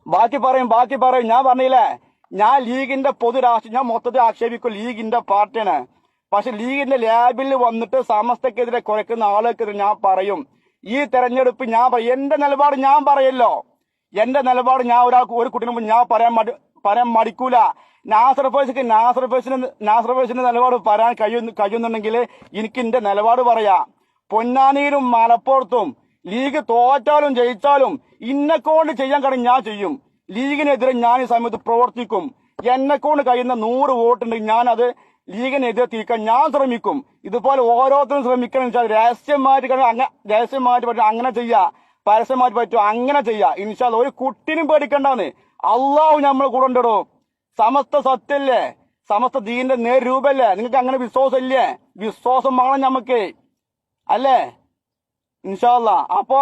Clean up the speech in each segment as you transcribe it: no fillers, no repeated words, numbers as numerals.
ബാക്കി പറയും. ഞാൻ പറഞ്ഞില്ലേ, ഞാൻ ലീഗിന്റെ പൊതുരാഷ്ട്രീയം ഞാൻ മൊത്തത്തിൽ ആക്ഷേപിക്കും. ലീഗിന്റെ പാർട്ടിയാണ്. പക്ഷെ ലീഗിന്റെ ലാബിൽ വന്നിട്ട് സമസ്തക്കെതിരെ കുറയ്ക്കുന്ന ആളുകൾക്കെതിരെ ഞാൻ പറയും. ഈ തെരഞ്ഞെടുപ്പ് ഞാൻ പറയും. എന്റെ നിലപാട് ഞാൻ പറയല്ലോ. എന്റെ നിലപാട് ഞാൻ ഒരു കുട്ടിന് മുമ്പ് ഞാൻ പറയാൻ മടിക്കൂല. നാസർ ഫൈസിന്റെ നിലപാട് പറയാൻ കഴിയുന്നുണ്ടെങ്കിൽ എനിക്ക് എന്റെ നിലപാട് പറയാം. പൊന്നാനിയിലും മലപ്പുറത്തും ലീഗ് തോറ്റാലും ജയിച്ചാലും ഇന്നെക്കൊണ്ട് ചെയ്യാൻ കഴിയും ഞാൻ ചെയ്യും. ലീഗിനെതിരെ ഞാൻ ഈ സമയത്ത് പ്രവർത്തിക്കും. എന്നെക്കൊണ്ട് കഴിയുന്ന 100 വോട്ടുണ്ടെങ്കിൽ ഞാനത് ലീഗിനെതിരെ തിരിക്കാൻ ഞാൻ ശ്രമിക്കും. ഇതുപോലെ ഓരോരുത്തരും ശ്രമിക്കണം. രഹസ്യമായിട്ട് പറ്റും അങ്ങനെ ചെയ്യാ, പരസ്യമായിട്ട് പറ്റും അങ്ങനെ ചെയ്യാ. ഇൻഷാല്ലാ ഒരു കുട്ടിനും പേടിക്കണ്ടാന്ന്. അള്ളാഹു നമ്മൾ കൂടെ ഉണ്ടോ. സമസ്ത സത്യല്ലേ, സമസ്ത ദീന്റെ നേരൂപല്ലേ. നിങ്ങൾക്ക് അങ്ങനെ വിശ്വാസമില്ലേ? വിശ്വാസം വേണം നമുക്ക് അല്ലേ? ഇൻഷാല്ലാ. അപ്പൊ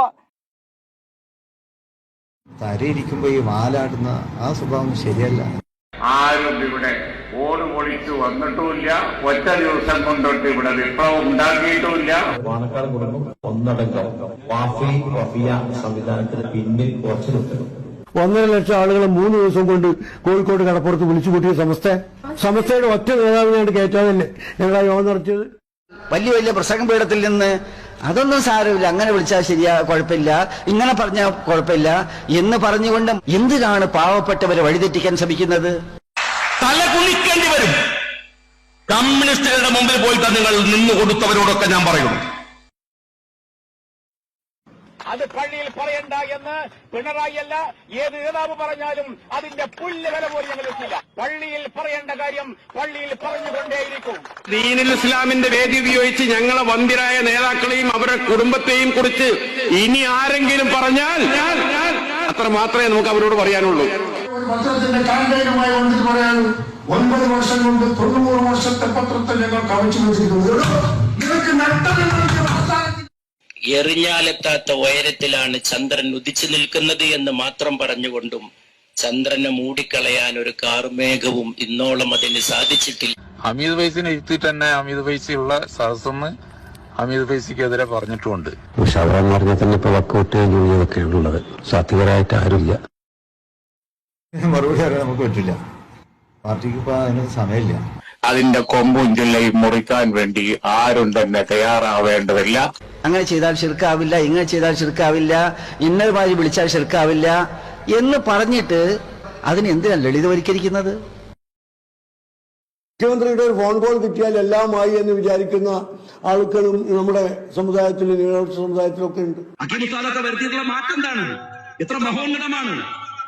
തരയിരിക്കുമ്പോ ഈ വാലാടുന്ന ആ സ്വഭാവം ശരിയല്ല. ആരും ഇവിടെ ഓട് പൊളിച്ചു വന്നിട്ടുമില്ല. ഒറ്റ ദിവസം കൊണ്ടിട്ട് ഇവിടെ വിപ്ലവം ഉണ്ടാക്കിയിട്ടുമില്ല. പാണക്കാട് കുടുംബം ഒന്നടങ്കം വഫിയ സംവിധാനത്തിന് പിന്നിൽ ഉറച്ചു നിൽക്കുന്നു. 1.5 ലക്ഷം ആളുകളെ 3 ദിവസം കൊണ്ട് കോഴിക്കോട് കടപ്പുറത്ത് വിളിച്ചു കൂട്ടിയ സമസ്തയുടെ ഒറ്റ നേതാവിനെയാണ് കയറ്റാതല്ലേ ഞങ്ങൾ ആ യോഗം നടത്തിയത്. വലിയ പ്രസംഗ പീഠത്തിൽ നിന്ന് അതൊന്നും സാരമില്ല, അങ്ങനെ വിളിച്ചാൽ ശരിയാ, കുഴപ്പമില്ല, ഇങ്ങനെ പറഞ്ഞാൽ കുഴപ്പമില്ല എന്ന് പറഞ്ഞുകൊണ്ട് എന്തിനാണ് പാവപ്പെട്ടവരെ വഴിതെറ്റിക്കാൻ ശ്രമിക്കുന്നത്? തല കുനിക്കേണ്ടി വരും. കമ്മ്യൂണിസ്റ്റുകളുടെ മുമ്പിൽ പോയിട്ട് നിങ്ങൾ നിന്നു കൊടുത്തവരോടൊക്കെ ഞാൻ പറയുന്നു. അത് പള്ളിയിൽ പറയണ്ട എന്ന് പിണറായി അല്ല ഏത് നേതാവ് പറഞ്ഞാലും അതിന്റെ പുല്ല് വില പോലും ഞങ്ങൾ എത്തില്ല. പള്ളിയിൽ പറയേണ്ട കാര്യം പള്ളിയിൽ പറഞ്ഞുകൊണ്ടേയിരിക്കും. ദീനുൽ ഇസ്ലാമിന്റെ വേദി ഉപയോഗിച്ച് ഞങ്ങളെ വന്ധ്യരായ നേതാക്കളെയും അവരുടെ കുടുംബത്തെയും കുറിച്ച് ഇനി ആരെങ്കിലും പറഞ്ഞാൽ അത്ര മാത്രമേ നമുക്ക് അവരോട് പറയാനുള്ളൂ. പത്രത്തിന്റെ കാമ്പയിനുമായി വന്നിട്ട് പറയാനും 9 വർഷം കൊണ്ട് 90 വർഷത്തെ പത്രത്തെ ഞങ്ങൾ കവച്ചു വെച്ചിരിക്കുന്നു. ഇവർക്ക് എറിഞ്ഞാലെത്താത്ത ഉയരത്തിലാണ് ചന്ദ്രൻ ഉദിച്ചു നിൽക്കുന്നത് എന്ന് മാത്രം പറഞ്ഞുകൊണ്ടും ചന്ദ്രനെ മൂടിക്കളയാൻ ഒരു കാർമേഘവും ഇന്നോളം അതിന് സാധിച്ചിട്ടില്ല. ഹമീദ് ഫൈസിനെ ഇരുത്തിട്ട് തന്നെ ഹമീദ് ഫൈസിയുള്ള സദസ്സെന്ന് ഹമീദ് ഫൈസിക്കെതിരെ പറഞ്ഞിട്ടുമുണ്ട്. ഷവറെന്ന് പറഞ്ഞാൽ തന്നെ ഇപ്പൊ വക്കോട്ട് ജോലിയൊക്കെയാണുള്ളത്. സാത്വികരായിട്ട് ആരുമില്ല. മറുപടി അറിയാൻ നമുക്ക് പറ്റില്ല. പാർട്ടിക്ക് ഇപ്പൊ അതിന് സമയമില്ല. അതിന്റെ കൊമ്പും ചില്ലയും മുറിക്കാൻ വേണ്ടി ആരും തന്നെ തയ്യാറാവേണ്ടതില്ല. അങ്ങനെ ചെയ്താൽ ശിർക്കാവില്ല, ഇങ്ങനെ ചെയ്താൽ ശിർക്കാവില്ല, ഇന്നതുമായി വിളിച്ചാൽ ശിർക്കാവില്ല എന്ന് പറഞ്ഞിട്ട് അതിന് എന്തിനാണ് ലളിതവൽക്കരിക്കുന്നത്? മുഖ്യമന്ത്രിയുടെ ഒരു ഫോൺ കോൾ കിട്ടിയാൽ എല്ലാമായി എന്ന് വിചാരിക്കുന്ന ആളുകളും നമ്മുടെ സമുദായത്തിലും ന്യൂനപക്ഷ സമുദായത്തിലൊക്കെ ഉണ്ട്. അഖിമുത്താലൊക്കെ വരുത്തിയിട്ടുള്ള മാറ്റം എന്താണ്? എത്ര മഹോന്നതമാണ്!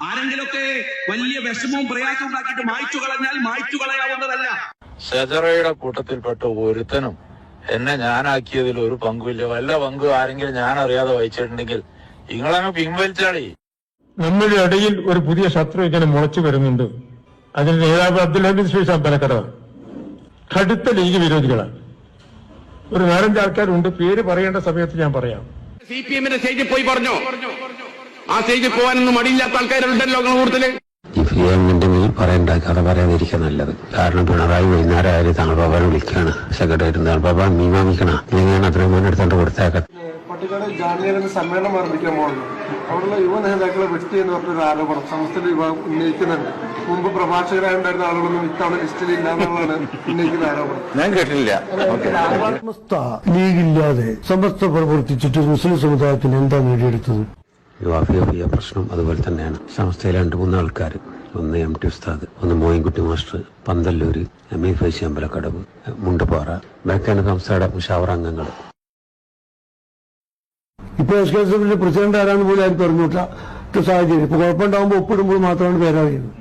ആരെങ്കിലൊക്കെ വലിയ വിഷമവും പ്രയാസവും ഉണ്ടാക്കിയിട്ട് മായ്ച്ചു കളഞ്ഞാൽ മായ്ച്ചു കളയാവുന്നതല്ല. ഷജറയുടെ കൂട്ടത്തിൽപ്പെട്ട ഒരുത്തനും എന്നെ ഞാനാക്കിയതിൽ ഒരു പങ്കുമില്ല. വല്ല പങ്കും ആരെങ്കിലും ഞാൻ അറിയാതെ വഹിച്ചിട്ടുണ്ടെങ്കിൽ നിങ്ങളങ്ങ് പിൻവലിച്ചാളി. നമ്മുടെ ഇടയിൽ ഒരു പുതിയ ശത്രു ഇങ്ങനെ മുളച്ചു വരുന്നുണ്ട്. അതിന് നേതാവ് അബ്ദുൽ ഹമീദ് ഫൈസി അമ്പലക്കട കടുത്ത ലീഗ് വിരോധികളാണ്. ഒരു 4-5 ആൾക്കാരുണ്ട്, പേര് പറയേണ്ട സമയത്ത് ഞാൻ പറയാം. CPM-ന്റെ സ്റ്റേജിൽ പോയി പറഞ്ഞോ? ആ സ്റ്റേജിൽ പോകാനൊന്നും മടിയില്ലാത്ത ആൾക്കാരുണ്ടല്ലോ കൂടുതൽ. ഈ ഫിയാമിന്റെ മേൽ പറയണ്ട, കഥ പറയാതിരിക്കുക നല്ലത്. കാരണം പിണറായി വൈകുന്നേരം ആയാലും തണുപ്പാൻ വിളിക്കാണ് സെക്രട്ടറി തണുപ്പാ മീമാമിക്കണ ഇങ്ങനെയാണ് അത്രയും എടുത്തോണ്ട് കൊടുത്തേക്ക. പട്ടിക്കാട് ജാമ്യത സമ്മേളനം ആരംഭിക്കാൻ പോകുന്നു. അവിടെയുള്ള യുവ നേതാക്കളെ വെട്ടി എന്ന് പറഞ്ഞൊരു ആരോപണം സമസ്ത വിഭാഗം ഉന്നയിക്കുന്നുണ്ട്. മുമ്പ് പ്രഭാഷകരായുണ്ടായിരുന്ന ആളുകളൊന്നും ഇത്തവണ ലിസ്റ്റിലില്ല എന്നുള്ളതാണ് ഉന്നയിക്കുന്ന ആരോപണം. ഞാൻ കേട്ടില്ല. സമസ്ത ലീഗില്ലാതെ സമസ്ത പ്രവർത്തിച്ചിട്ട് മുസ്ലിം സമുദായത്തിന് എന്താ നേടിയെടുത്തത്? വാഫിയ പ്രശ്നം അതുപോലെ തന്നെയാണ്. സംസ്ഥയിൽ 2-3 ആൾക്കാർ, ഒന്ന് MT ഉസ്താദ്, ഒന്ന് മോയിൻകുട്ടി മാസ്റ്റർ, പന്തല്ലൂര്, ഹമീദ് ഫൈസി അമ്പലക്കടവ്, മുണ്ടുപാറ, ബാക്കിയാണ് സംസ്ഥയുടെ മുഷാവറ അംഗങ്ങൾ. ഇപ്പൊ SKSFന്റെ പ്രസിഡന്റ് ആരാന്ന് പോലും ആരും പറഞ്ഞിട്ട സാഹചര്യം. ഇപ്പൊ കുഴപ്പമുണ്ടാകുമ്പോൾ ഒപ്പിടുമ്പോൾ മാത്രമാണ് പേരറിയുന്നത്.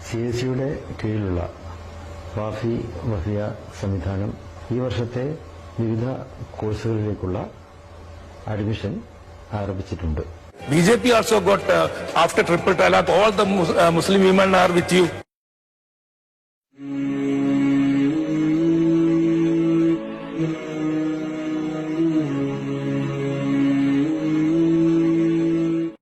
CSCയുടെ കീഴിലുള്ള വഫിയ സംവിധാനം ഈ വർഷത്തെ വിവിധ കോഴ്സുകളിലേക്കുള്ള അഡ്മിഷൻ ആരംഭിച്ചിട്ടുണ്ട്. BJP also got after triple talaq all the Muslim women are with you.